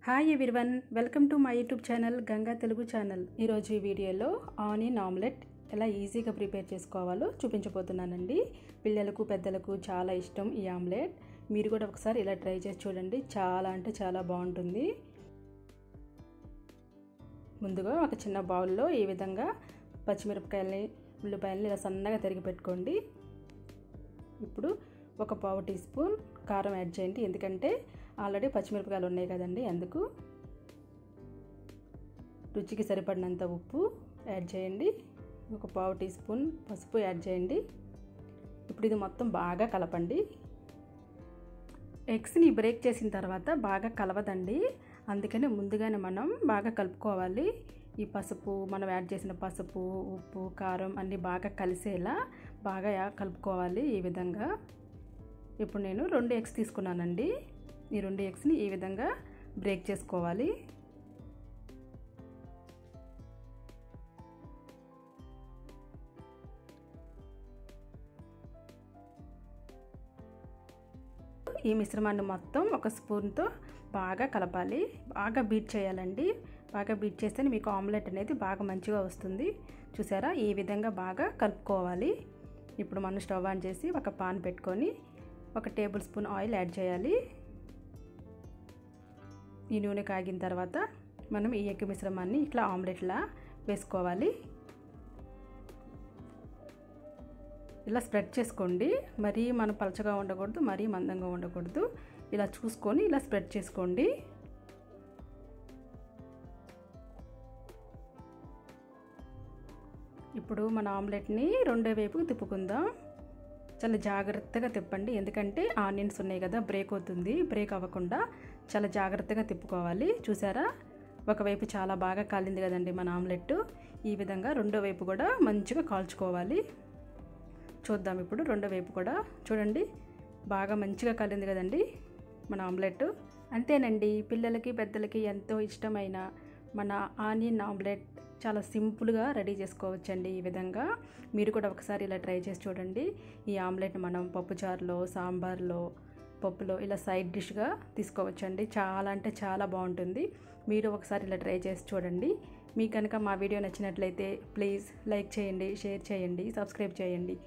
Hi everyone, welcome to my YouTube channel Ganga Telugu channel. ఈరోజు ఈ వీడియోలో ఆనియన్ ఆమ్లెట్ ఎలా ఈజీగా ప్రిపేర్ చేసుకోవాలో చూపించబోతున్నానండి. పిల్లలకు పెద్దలకు చాలా ఇష్టం ఈ ఆమ్లెట్. మీరు కూడా ఒకసారి ఇలా ట్రై చేసి చూడండి, చాలా అంటే చాలా బాగుంటుంది. ముందుగా ఒక చిన్న బౌల్లో ఈ విధంగా పచ్చిమిరపకాయలని ఉల్లిపాయలని ఇలా సన్నగా తరిగి పెట్టుకోండి. ఇప్పుడు ఒక పావు టీ స్పూన్ కారం యాడ్ చేయండి, ఎందుకంటే ఆల్రెడీ పచ్చిమిరపకాయలు ఉన్నాయి కదండి, అందుకు. రుచికి సరిపడినంత ఉప్పు యాడ్ చేయండి. ఒక పావు టీ స్పూన్ పసుపు యాడ్ చేయండి. ఇప్పుడు ఇది మొత్తం బాగా కలపండి. ఎగ్స్ని బ్రేక్ చేసిన తర్వాత బాగా కలవదండి, అందుకని ముందుగానే మనం బాగా కలుపుకోవాలి. ఈ పసుపు, మనం యాడ్ చేసిన పసుపు, ఉప్పు, కారం అన్నీ బాగా కలిసేలా బాగా కలుపుకోవాలి ఈ విధంగా. ఇప్పుడు నేను 2 ఎగ్స్ తీసుకున్నానండి. ఈ 2 ఎగ్స్ని ఈ విధంగా బ్రేక్ చేసుకోవాలి. ఈ మిశ్రమాన్ని మొత్తం ఒక స్పూన్తో బాగా కలపాలి, బాగా బీట్ చేయాలండి. బాగా బీట్ చేస్తే మీకు ఆమ్లెట్ అనేది బాగా మంచిగా వస్తుంది. చూసారా, ఈ విధంగా బాగా కలుపుకోవాలి. ఇప్పుడు మనం స్టవ్ ఆన్ చేసి ఒక పాన్ పెట్టుకొని 1 టేబుల్ స్పూన్ ఆయిల్ యాడ్ చేయాలి. ఈ నూనె కాగిన తర్వాత మనం ఈ ఎగ్ మిశ్రమాన్ని ఇట్లా ఆమ్లెట్లా వేసుకోవాలి. ఇలా స్ప్రెడ్ చేసుకోండి. మరీ మనం పలచగా ఉండకూడదు, మరీ మందంగా ఉండకూడదు. ఇలా చూసుకొని ఇలా స్ప్రెడ్ చేసుకోండి. ఇప్పుడు మన ఆమ్లెట్ని రెండో వైపుకి తిప్పుకుందాం. చాలా జాగ్రత్తగా తిప్పండి, ఎందుకంటే ఆనియన్స్ ఉన్నాయి కదా, బ్రేక్ అవుతుంది. బ్రేక్ అవ్వకుండా చాలా జాగ్రత్తగా తిప్పుకోవాలి. చూసారా, ఒకవైపు చాలా బాగా కాలింది కదండి మన ఆమ్లెట్. ఈ విధంగా రెండో వైపు కూడా మంచిగా కాల్చుకోవాలి. చూద్దాం ఇప్పుడు రెండో వైపు కూడా. చూడండి, బాగా మంచిగా కాలింది కదండి మన ఆమ్లెట్. అంతేనండి, పిల్లలకి పెద్దలకి ఎంతో ఇష్టమైన మన ఆనియన్ ఆమ్లెట్ చాలా సింపుల్గా రెడీ చేసుకోవచ్చండి. ఈ విధంగా మీరు కూడా ఒకసారి ఇలా ట్రై చేసి చూడండి. ఈ ఆమ్లెట్ మనం పప్పుచారులో, సాంబార్లో, పప్పులో ఇలా సైడ్ డిష్గా తీసుకోవచ్చండి. చాలా అంటే చాలా బాగుంటుంది. మీరు ఒకసారి ఇలా ట్రై చేసి చూడండి. మీకు కనుక మా వీడియో నచ్చినట్లయితే ప్లీజ్ లైక్ చేయండి, షేర్ చేయండి, సబ్స్క్రైబ్ చేయండి.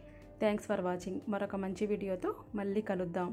Thanks for watching. మరొక మంచి వీడియోతో మళ్ళీ కలుద్దాం.